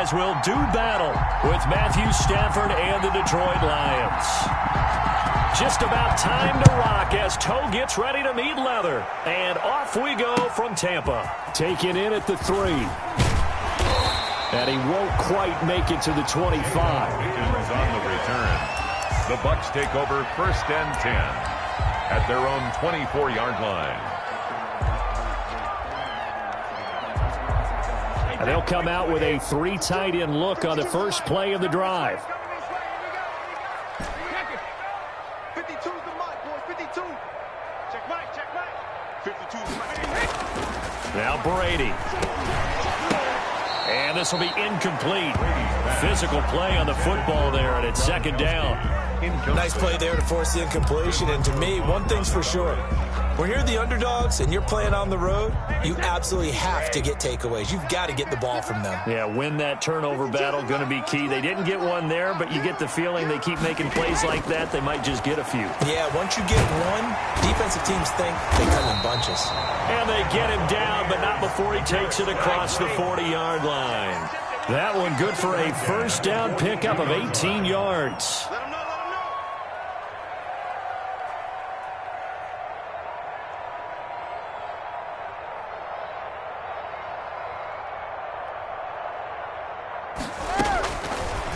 franchise will do battle with Matthew Stafford and the Detroit Lions. Just about time to rock as toe gets ready to meet leather. And off we go from Tampa. Taken in at the 3. And he won't quite make it to the 25. On the return. The Bucs take over 1st and 10 at their own 24-yard line. And they'll come out with a 3 tight end look on the first play of the drive. 52's the mic, boys. 52. Check mic. 52's the mic. Now Brady. And this will be incomplete. Physical play on the football there, and it's 2nd down. Nice play there to force the incompletion. And to me, one thing's for sure. When you're the underdogs and you're playing on the road, you absolutely have to get takeaways. You've got to get the ball from them. Yeah, win that turnover battle, going to be key. They didn't get one there, but you get the feeling they keep making plays like that, they might just get a few. Yeah, once you get one, defensive teams think they come in bunches. And they get him down, but not before he takes it across the 40-yard line. That one good for a first down pickup of 18 yards.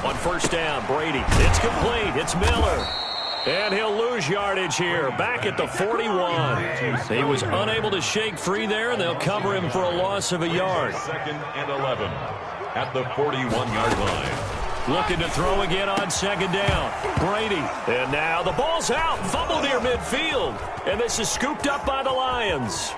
On first down, Brady. It's complete. It's Miller. And he'll lose yardage here. Back at the 41. He was unable to shake free there, and they'll cover him for a loss of a yard. 2nd and 11 at the 41-yard line. Looking to throw again on 2nd down. Brady. And now the ball's out. Fumble near midfield. And this is scooped up by the Lions.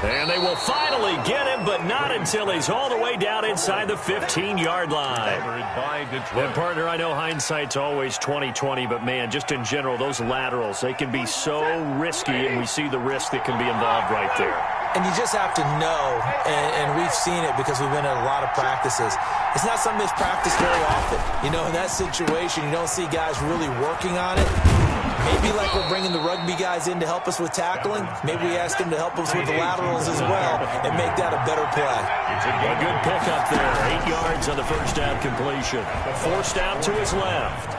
And they will finally get him, but not until he's all the way down inside the 15-yard line. And, partner, I know hindsight's always 20/20, but, man, just in general, those laterals, they can be so risky, and we see the risk that can be involved right there. And you just have to know, and we've seen it because we've been at a lot of practices. It's not something that's practiced very often. You know, in that situation, you don't see guys really working on it. Maybe like we're bringing the rugby guys in to help us with tackling. Maybe we ask them to help us with the laterals as well and make that a better play. A good pickup there. 8 yards on the first down completion. Forced out to his left.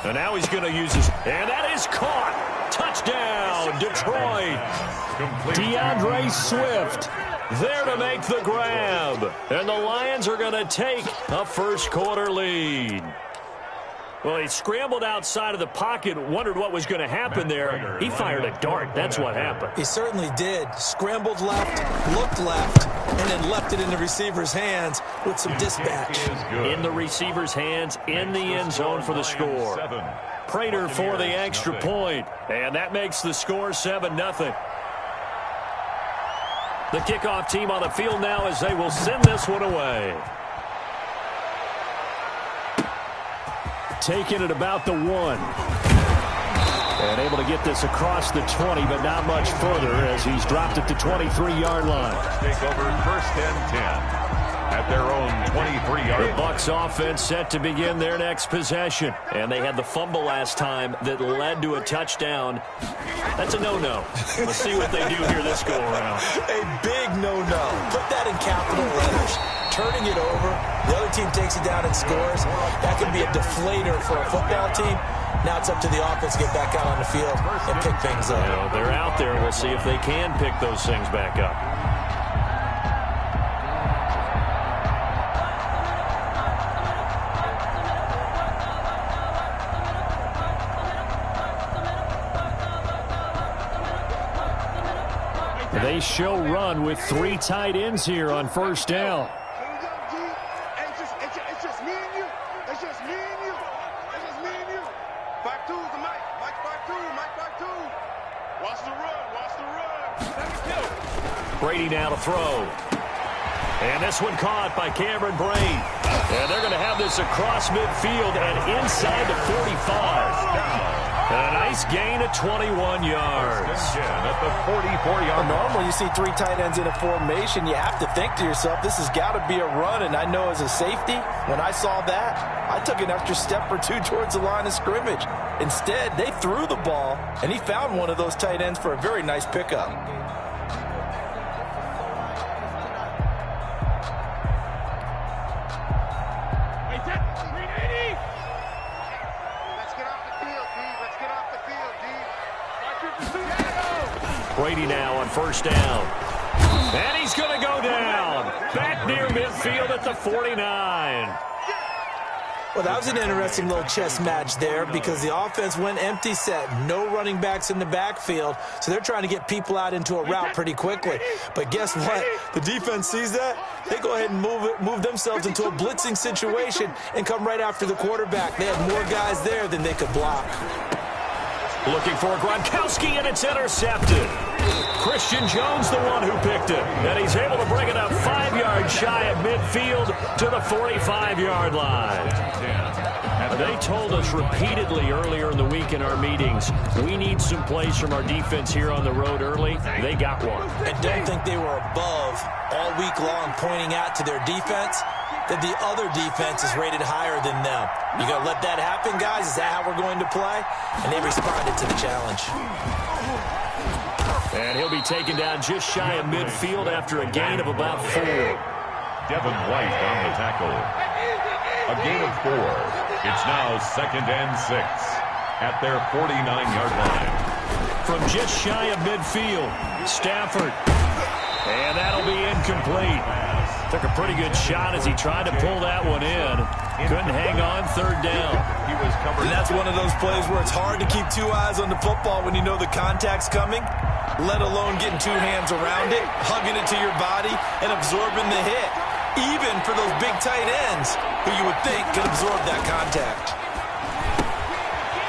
And now he's going to use his... And that is caught. Touchdown, Detroit. DeAndre Swift there to make the grab. And the Lions are going to take a first-quarter lead. Well, he scrambled outside of the pocket, wondered what was going to happen there. He fired a dart. That's what happened. He certainly did. Scrambled left, looked left, and then left it in the receiver's hands with some dispatch. In the receiver's hands, in the end zone for the score. Prater for the extra point. And that makes the score 7-0. The kickoff team on the field now as they will send this one away. Taking it about the 1. And able to get this across the 20, but not much further as he's dropped at the 23-yard line. Take over 1st and 10 at their own 23-yard line. The Bucs offense set to begin their next possession. And they had the fumble last time that led to a touchdown. That's a no-no. Let's see what they do here this go-around. A big no-no. Put that in capital letters. Turning it over, the other team takes it down and scores. That could be a deflator for a football team. Now it's up to the offense to get back out on the field and pick things up. You know, they're out there. We'll see if they can pick those things back up. They show run with 3 tight ends here on first down. It's just me and you. It's just me and you. It's just me and you. 5-2's the mic. Mike 5-2. Mike 5-2. Watch the run. Watch the run. Brady now to throw. And this one caught by Cameron Braid. And they're going to have this across midfield and inside the 45. And a nice gain of 21 yards. At the 44-yard line. Normally you see 3 tight ends in a formation. You have to think to yourself, this has got to be a run. And I know as a safety, when I saw that, I took an extra step or 2 towards the line of scrimmage. Instead, they threw the ball, and he found one of those tight ends for a very nice pickup. Brady now on first down. And he's going to go down. Back near midfield at the 49. Well, that was an interesting little chess match there because the offense went empty set. No running backs in the backfield, so they're trying to get people out into a route pretty quickly. But guess what? The defense sees that. They go ahead and move themselves into a blitzing situation and come right after the quarterback. They had more guys there than they could block. Looking for Gronkowski, and it's intercepted. Christian Jones, the one who picked it. And he's able to bring it up 5 yards shy of midfield to the 45-yard line. They told us repeatedly earlier in the week in our meetings, we need some plays from our defense here on the road early. They got one. I don't think they were above all week long pointing out to their defense that the other defense is rated higher than them. You going to let that happen, guys? Is that how we're going to play? And they responded to the challenge. And he'll be taken down just shy of midfield after a gain of about 4. Devin White on the tackle. A gain of 4. It's now 2nd and 6 at their 49-yard line. From just shy of midfield, Stafford. And that'll be incomplete. Took a pretty good shot as he tried to pull that one in. Couldn't hang on, 3rd down. He was covered. And that's one of those plays where it's hard to keep 2 eyes on the football when you know the contact's coming, let alone getting 2 hands around it, hugging it to your body, and absorbing the hit. Even for those big tight ends who you would think could absorb that contact.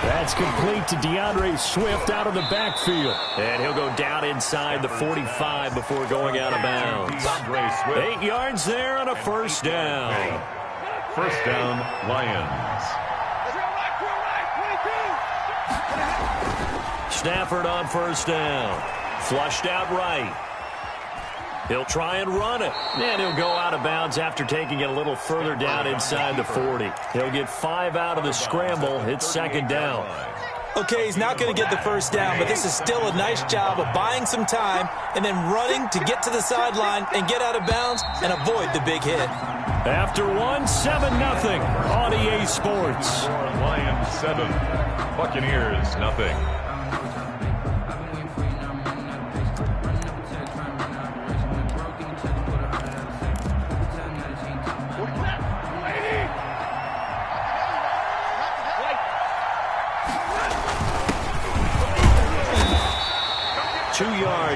That's complete to DeAndre Swift out of the backfield. And he'll go down inside the 45 before going out of bounds. 8 yards there on a first down. First down, Lions. Stafford on first down. Flushed out right. He'll try and run it. And he'll go out of bounds after taking it a little further down inside the 40. He'll get 5 out of the scramble. It's 2nd down. Okay, he's not going to get the first down, but this is still a nice job of buying some time and then running to get to the sideline and get out of bounds and avoid the big hit. After 1, 7-0 on EA Sports. Lions 7, Buccaneers nothing.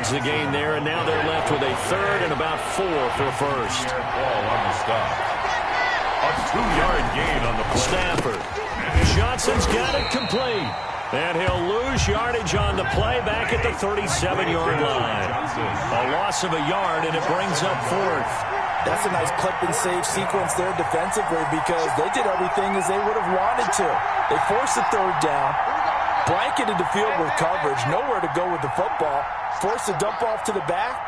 The gain there, and now they're left with a 3rd and about 4 for first. Ball on the stop. A 2-yard gain on the play. Stafford. Johnson's got it complete. And he'll lose yardage on the play back at the 37-yard line. A loss of a yard, and it brings up 4th. That's a nice clip and save sequence there defensively because they did everything as they would have wanted to. They forced the 3rd down, blanketed the field with coverage, nowhere to go with the football, forced a dump off to the back,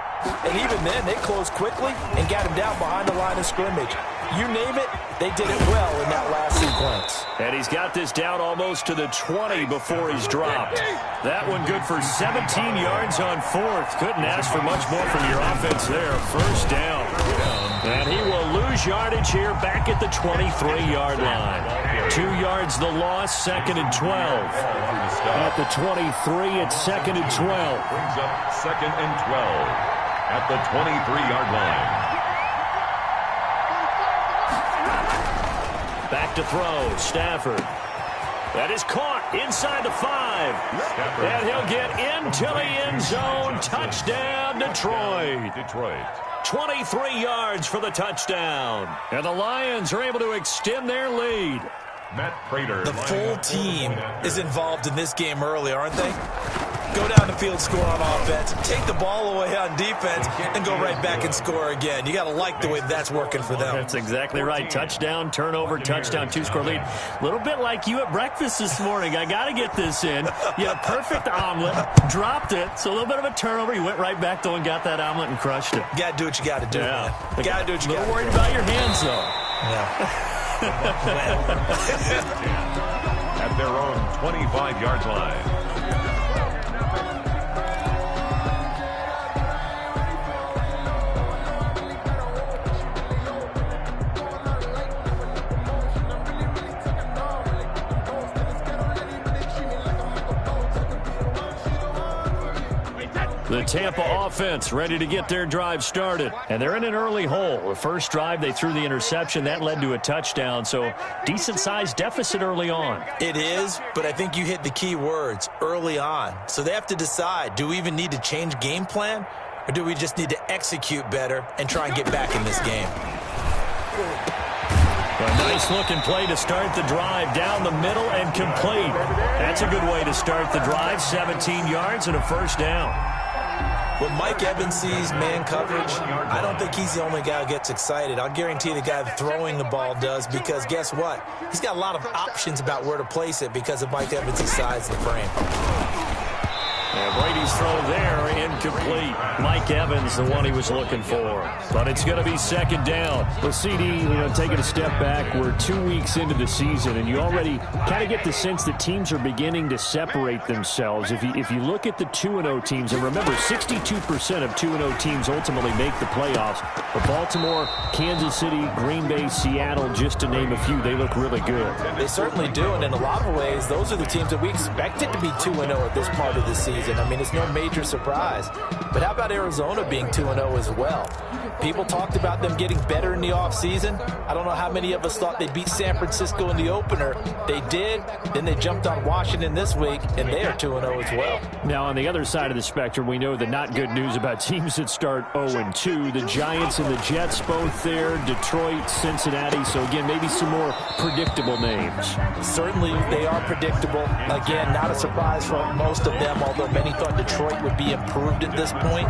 and even then they closed quickly and got him down behind the line of scrimmage. You name it, they did it well in that last sequence. And he's got this down almost to the 20 before he's dropped. That one good for 17 yards on 4th. Couldn't ask for much more from your offense there. First down. And he will lose yardage here back at the 23-yard line. 2 yards the loss, 2nd and 12. At the 23, it's 2nd and 12. Brings up 2nd and 12 at the 23-yard line. Back to throw, Stafford. That is caught inside the 5. And he'll get into the end zone. Touchdown, Detroit. 23 yards for the touchdown. And the Lions are able to extend their lead. Matt Prater. The full team is involved in this game early, aren't they? Go down the field, score on offense, take the ball away on defense, and go right back and score again. You got to like the way that's working for them. That's exactly right. Touchdown, turnover, touchdown, 2-score lead. A little bit like you at breakfast this morning. I got to get this in. You had a perfect omelet, dropped it, so a little bit of a turnover. You went right back, though, and got that omelet and crushed it. Got to do what you got to do, man. You got to do what you got to do. A little worried about your hands, though. Yeah. At their own 25-yard line. The Tampa offense ready to get their drive started. And they're in an early hole. The first drive, they threw the interception. That led to a touchdown. So decent-sized deficit early on. It is, but I think you hit the key words, early on. So they have to decide, do we even need to change game plan? Or do we just need to execute better and try and get back in this game? A nice-looking play to start the drive down the middle and complete. That's a good way to start the drive. 17 yards and a first down. When Mike Evans sees man coverage, I don't think he's the only guy who gets excited. I'll guarantee the guy throwing the ball does, because guess what? He's got a lot of options about where to place it because of Mike Evans' size and frame. And Brady's throw there, incomplete. Mike Evans, the one he was looking for. But it's going to be second down. Well, CD, taking a step back, we're 2 weeks into the season, and you already kind of get the sense that teams are beginning to separate themselves. If you look at the 2-0 teams, and remember, 62% of 2-0 teams ultimately make the playoffs. But Baltimore, Kansas City, Green Bay, Seattle, just to name a few, they look really good. They certainly do, and in a lot of ways, those are the teams that we expected to be 2-0 at this part of the season. I mean, it's no major surprise. But how about Arizona being 2-0 as well? People talked about them getting better in the offseason. I don't know how many of us thought they'd beat San Francisco in the opener. They did. Then they jumped on Washington this week, and they are 2-0 as well. Now, on the other side of the spectrum, we know the not good news about teams that start 0-2. The Giants and the Jets both there. Detroit, Cincinnati. So, again, maybe some more predictable names. Certainly, they are predictable. Again, not a surprise for most of them, although many thought Detroit would be improved at this point.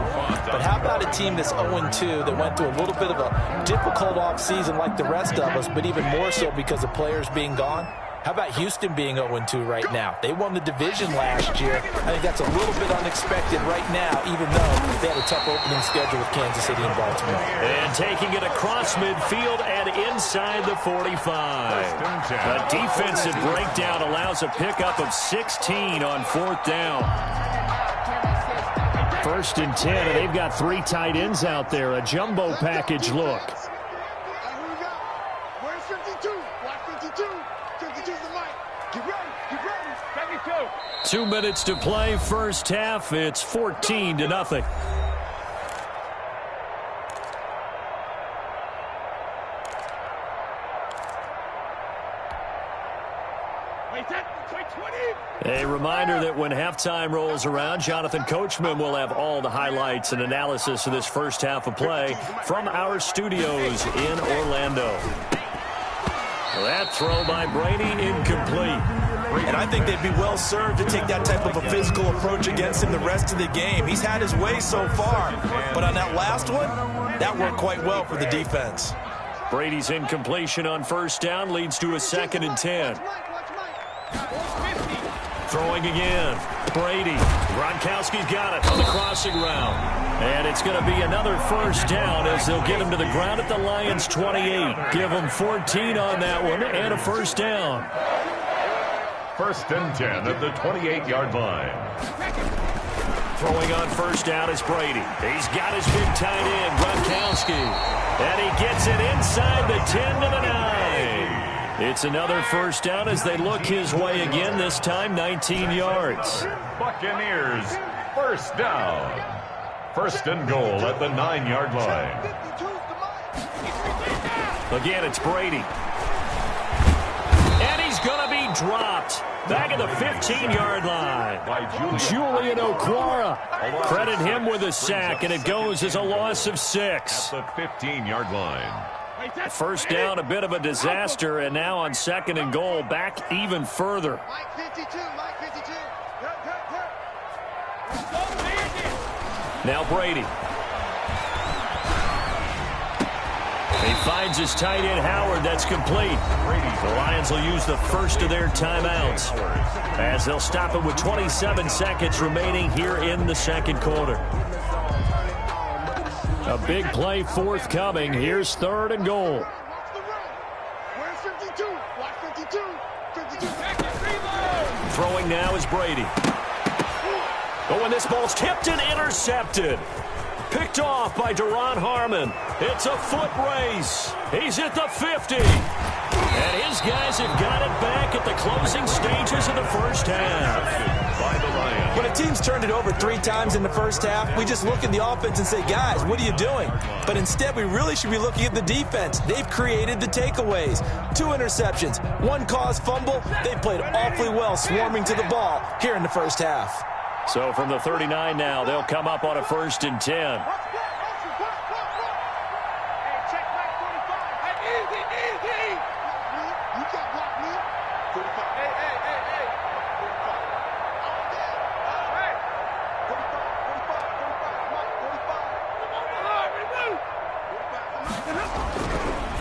But how about a team that's 0-2 that went through a little bit of a difficult offseason like the rest of us, but even more so because of players being gone? How about Houston being 0-2 right now? They won the division last year. I think that's a little bit unexpected right now, even though they had a tough opening schedule with Kansas City and Baltimore. And taking it across midfield and inside the 45. A defensive breakdown allows a pickup of 16 on fourth down. 1st and 10, and they've got 3 tight ends out there. A jumbo package look. Where's 52? Watch 52. 52's the mic. Get ready. Get ready. 52. 2 minutes to play, first half. It's 14-0. A reminder that when halftime rolls around, Jonathan Coachman will have all the highlights and analysis of this first half of play from our studios in Orlando. That throw by Brady, incomplete. And I think they'd be well served to take that type of a physical approach against him the rest of the game. He's had his way so far, but on that last one, that worked quite well for the defense. Brady's incompletion on first down leads to a 2nd and 10. Throwing again. Brady. Gronkowski's got it on the crossing route. And it's going to be another first down as they'll get him to the ground at the Lions' 28. Give them 14 on that one and a first down. 1st and 10 at the 28-yard line. Throwing on first down is Brady. He's got his big tight end, Gronkowski. And he gets it inside the 10 to the 9. It's another first down as they look his way again, this time 19 yards. Buccaneers, first down. 1st and goal at the 9-yard line. Again, it's Brady. And he's going to be dropped. Back at the 15-yard line. Julian Okwara. Credit him with a sack, and it goes as a loss of 6. At the 15-yard line. First down, a bit of a disaster, and now on 2nd and goal, back even further. Mike 52. Mike 52. Now Brady. He finds his tight end, Howard. That's complete. The Lions will use the first of their timeouts as they'll stop it with 27 seconds remaining here in the second quarter. A big play forthcoming. Here's 3rd and goal. Where's 52? Watch 52. 52. Throwing now is Brady. Oh, and this ball's tipped and intercepted. Picked off by Deron Harmon. It's a foot race. He's at the 50. And his guys have got it back at the closing stages of the first half. By the Lions. When a team's turned it over 3 times in the first half, we just look at the offense and say, guys, what are you doing? But instead, we really should be looking at the defense. They've created the takeaways. 2 interceptions, 1 caused fumble. They played awfully well swarming to the ball here in the first half. So from the 39 now, they'll come up on a 1st and 10.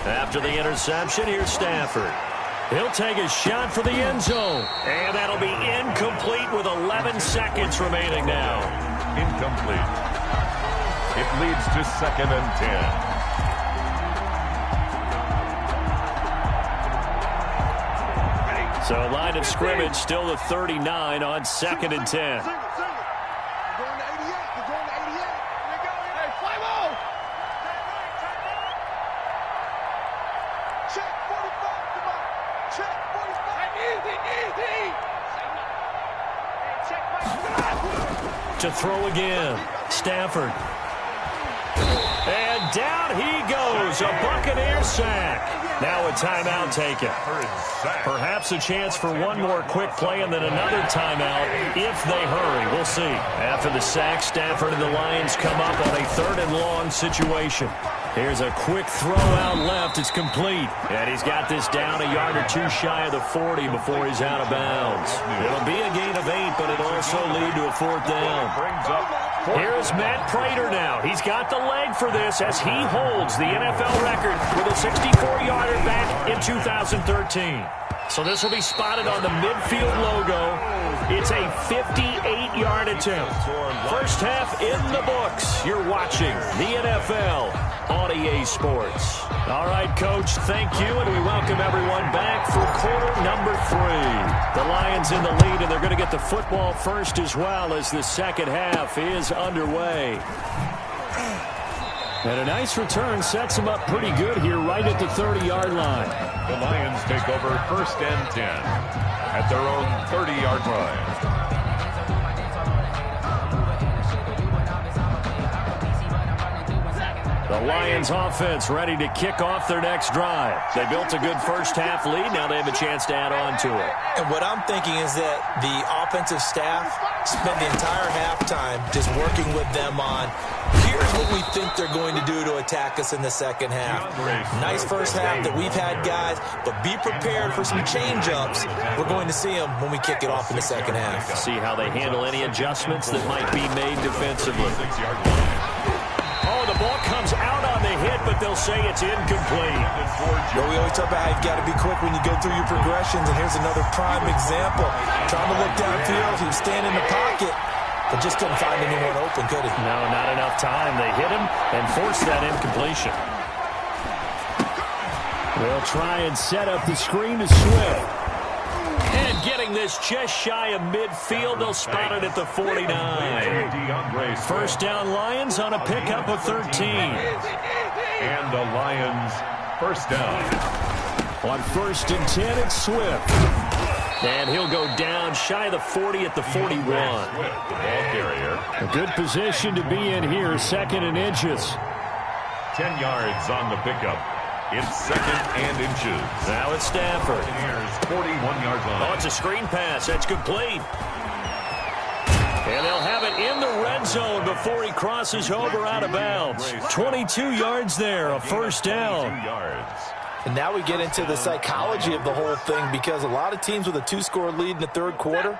After the interception, here's Stafford. He'll take a shot for the end zone. And that'll be incomplete with 11 seconds remaining now. Incomplete. It leads to 2nd and 10. So line of scrimmage still the 39 on 2nd and 10. To throw again. Stafford. And down he goes. A Buccaneer sack. Now a timeout taken. Perhaps a chance for one more quick play and then another timeout if they hurry. We'll see. After the sack, Stafford and the Lions come up on a 3rd and long situation. Here's a quick throw out left. It's complete. And he's got this down a yard or 2 shy of the 40 before he's out of bounds. It'll be a gain of 8, but it'll also lead to a 4th down. Here's Matt Prater now. He's got the leg for this as he holds the NFL record with a 64-yarder back in 2013. So this will be spotted on the midfield logo. It's a 58-yard attempt. First half in the books. You're watching the NFL on EA Sports. All right, Coach, thank you, and we welcome everyone back for quarter number 3. The Lions in the lead, and they're going to get the football first as well as the second half is underway. And a nice return sets them up pretty good here right at the 30-yard line. The Lions take over 1st and 10 at their own 30-yard line. The Lions offense ready to kick off their next drive. They built a good first half lead. Now they have a chance to add on to it. And what I'm thinking is that the offensive staff spend the entire halftime just working with them on, here's what we think they're going to do to attack us in the second half. Nice first half that we've had, guys, but be prepared for some change-ups. We're going to see them when we kick it off in the second half. See how they handle any adjustments that might be made defensively. Oh, the ball comes out on the hit, but they'll say it's incomplete. Well, we always talk about how you've got to be quick when you go through your progressions, and here's another prime example. Trying to look downfield, he was standing in the pocket, but just couldn't find anyone open, could he? No, not enough time. They hit him and forced that incompletion. They'll try and set up the screen to Swift. And getting this just shy of midfield, they'll spot it at the 49. First down Lions on a pickup of 13. And the Lions first down. On 1st and 10, it's Swift. And he'll go down shy of the 40 at the 41. The ball carrier. A good position to be in here, 2nd and inches. 10 yards on the pickup. It's 2nd and inches. Now it's Stafford. Here's 41-yard line. Oh, it's a screen pass. That's complete. And they'll have it in the red zone before he crosses over out of bounds. 22 yards there, a first down. And now we get into the psychology of the whole thing, because a lot of teams with a 2-score lead in the third quarter,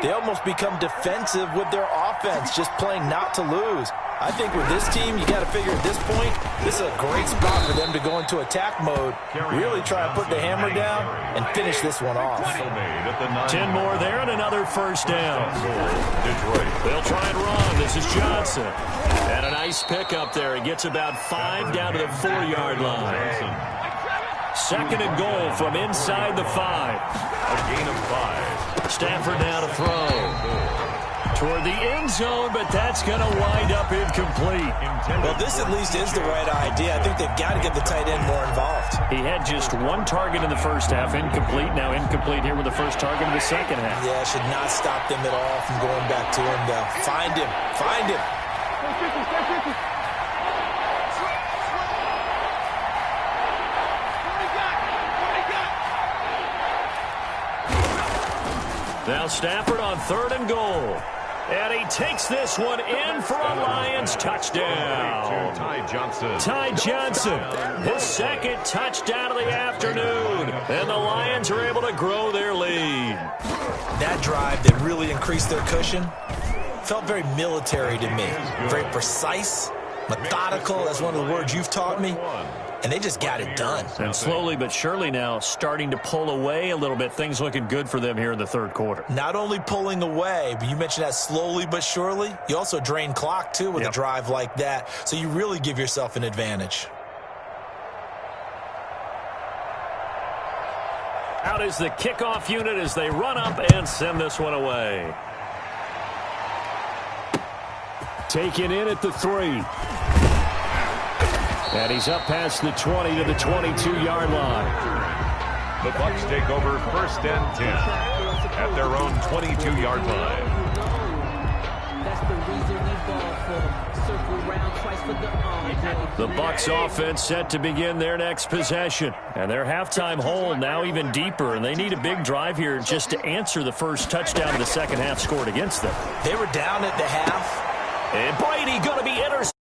they almost become defensive with their offense, just playing not to lose. I think with this team, you got to figure at this point, this is a great spot for them to go into attack mode, really try to put the hammer down and finish this one off. 10 more there and another first down. They'll try and run. This is Johnson. And a nice pickup there. He gets about 5 down to the 4-yard line. 2nd and goal from inside the 5. A gain of 5. Stafford now to throw. toward the end zone, but that's going to wind up incomplete. Well, this at least is the right idea. I think they've got to get the tight end more involved. He had just one target in the first half, incomplete. Now incomplete here with the first target in the second half. Yeah, should not stop them at all from going back to him, though. Find him. Find him. Now Stafford on 3rd and goal. And he takes this one in for a Lions touchdown. Ty Johnson, his second touchdown of the afternoon. And the Lions are able to grow their lead. That drive that really increased their cushion felt very military to me. Very precise, methodical. That's one of the words you've taught me. And they just got it done. And slowly but surely now starting to pull away a little bit. Things looking good for them here in the third quarter. Not only pulling away, but you mentioned that slowly but surely. You also drain clock, too, with a drive like that. So you really give yourself an advantage. Out is the kickoff unit as they run up and send this one away. Taken in at the 3. And he's up past the 20 to the 22-yard line. The Bucs take over 1st and 10 at their own 22-yard line. The Bucs offense set to begin their next possession. And their halftime hole now even deeper. And they need a big drive here just to answer the first touchdown of the second half scored against them. They were down at the half. And Brady going to be intercepted.